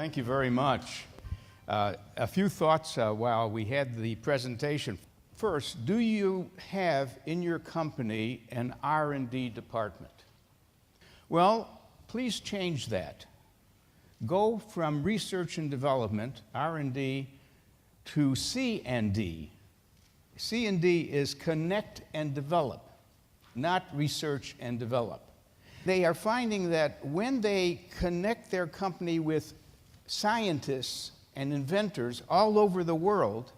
Thank you very much. A few thoughts while we had the presentation. First, do you have in your company an R&D department? Well, please change that. Go from research and development, R&D, to C&D. C&D is connect and develop, not research and develop. They are finding that when they connect their company with scientists and inventors all over the world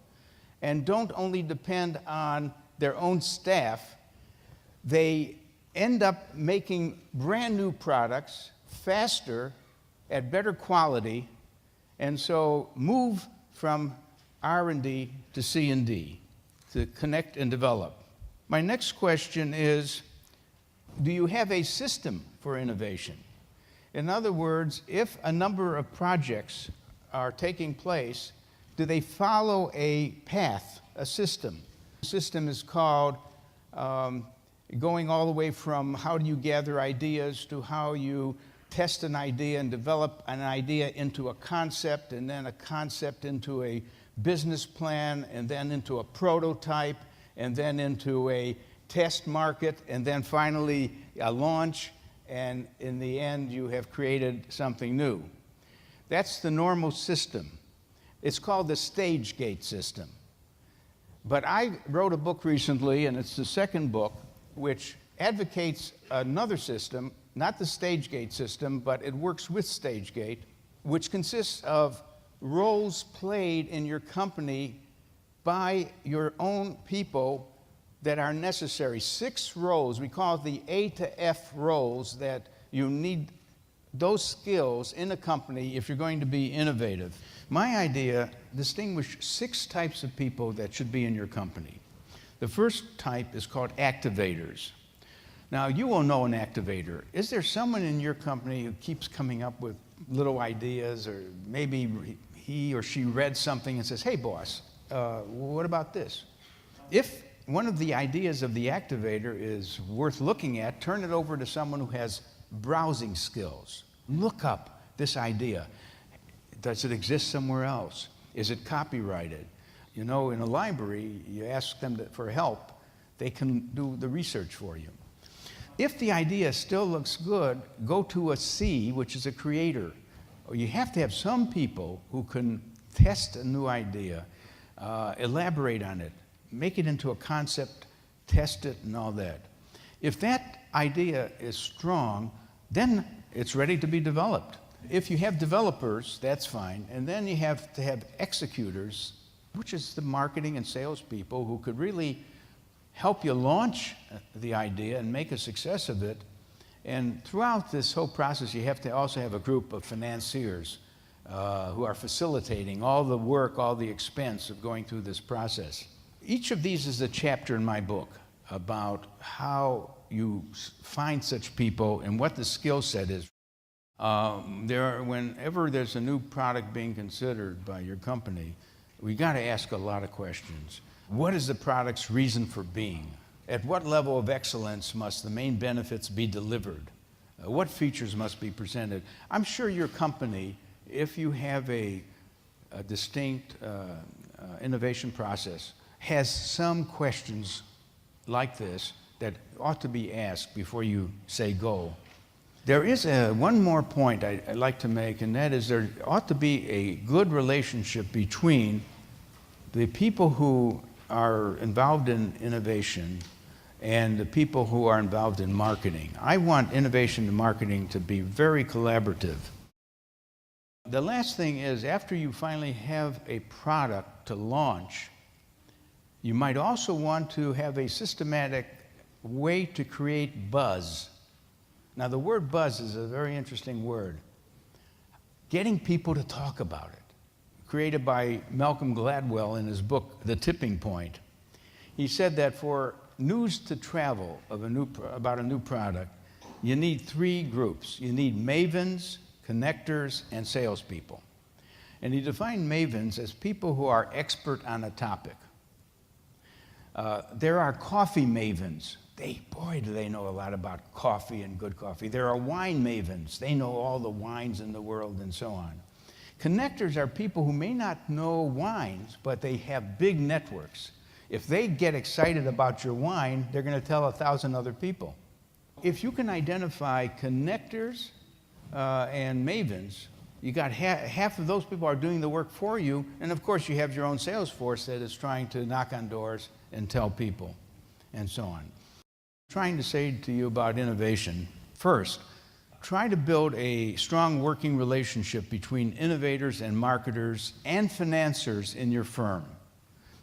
and don't only depend on their own staff, they end up making brand new products faster at better quality, and so move from R&D to C&D, to connect and develop. My next question is, do you have a system for innovation? In other words, if a number of projects are taking place, do they follow a path, a system? The system is called going all the way from how do you gather ideas to how you test an idea and develop an idea into a concept, and then a concept into a business plan, and then into a prototype, and then into a test market, and then finally a launch, and in the end you have created something new. That's the normal system. It's called the stage gate system. But I wrote a book recently, and it's the second book, which advocates another system, not the stage gate system, but it works with stage gate, which consists of roles played in your company by your own people that are necessary. 6 roles, we call it the A to F roles, that you need those skills in a company if you're going to be innovative. My idea, distinguish 6 types of people that should be in your company. The first type is called activators. Now, you will know an activator. Is there someone in your company who keeps coming up with little ideas, or maybe he or she read something and says, hey boss, what about this? If one of the ideas of the activator is worth looking at, turn it over to someone who has browsing skills. Look up this idea. Does it exist somewhere else? Is it copyrighted? You know, in a library, you ask them for help, they can do the research for you. If the idea still looks good, go to a C, which is a creator. You have to have some people who can test a new idea, elaborate on it, make it into a concept, test it, and all that. If that idea is strong, then it's ready to be developed. If you have developers, that's fine, and then you have to have executors, which is the marketing and sales people who could really help you launch the idea and make a success of it. And throughout this whole process, you have to also have a group of financiers who are facilitating all the work, all the expense of going through this process. Each of these is a chapter in my book about how you find such people and what the skill set is. Whenever there's a new product being considered by your company, we got to ask a lot of questions. What is the product's reason for being? At what level of excellence must the main benefits be delivered? What features must be presented? I'm sure your company, if you have a distinct innovation process, has some questions like this that ought to be asked before you say go. There is one more point I'd like to make, and that is there ought to be a good relationship between the people who are involved in innovation and the people who are involved in marketing. I want innovation and marketing to be very collaborative. The last thing is, after you finally have a product to launch, you might also want to have a systematic way to create buzz. Now, the word buzz is a very interesting word. Getting people to talk about it. Created by Malcolm Gladwell in his book, The Tipping Point. He said that for news to travel about a new product, you need 3 groups. You need mavens, connectors, and salespeople. And he defined mavens as people who are expert on a topic. There are coffee mavens. Boy, do they know a lot about coffee and good coffee. There are wine mavens. They know all the wines in the world and so on. Connectors are people who may not know wines, but they have big networks. If they get excited about your wine, they're going to tell 1,000 other people. If you can identify connectors and mavens, you got half of those people are doing the work for you, and of course you have your own sales force that is trying to knock on doors and tell people, and so on. I'm trying to say to you about innovation. First, try to build a strong working relationship between innovators and marketers and financiers in your firm.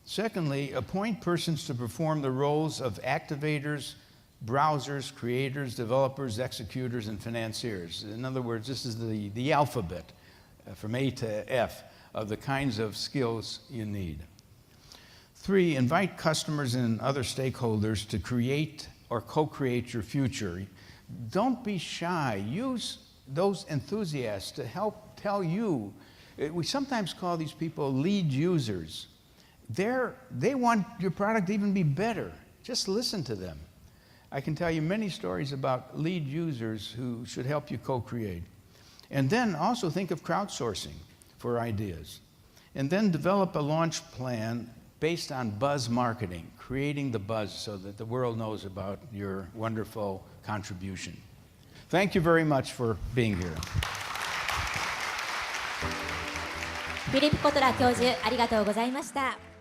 Secondly, appoint persons to perform the roles of activators, browsers, creators, developers, executors, and financiers. In other words, this is the alphabet from A to F of the kinds of skills you need. 3, invite customers and other stakeholders to create or co-create your future. Don't be shy. Use those enthusiasts to help tell you. We sometimes call these people lead users. They want your product to even be better. Just listen to them. I can tell you many stories about lead users who should help you co-create. And then also think of crowdsourcing for ideas. And then develop a launch plan based on buzz marketing, creating the buzz so that the world knows about your wonderful contribution. Thank you very much for being here. フィリップ・コトラー教授、ありがとうございました。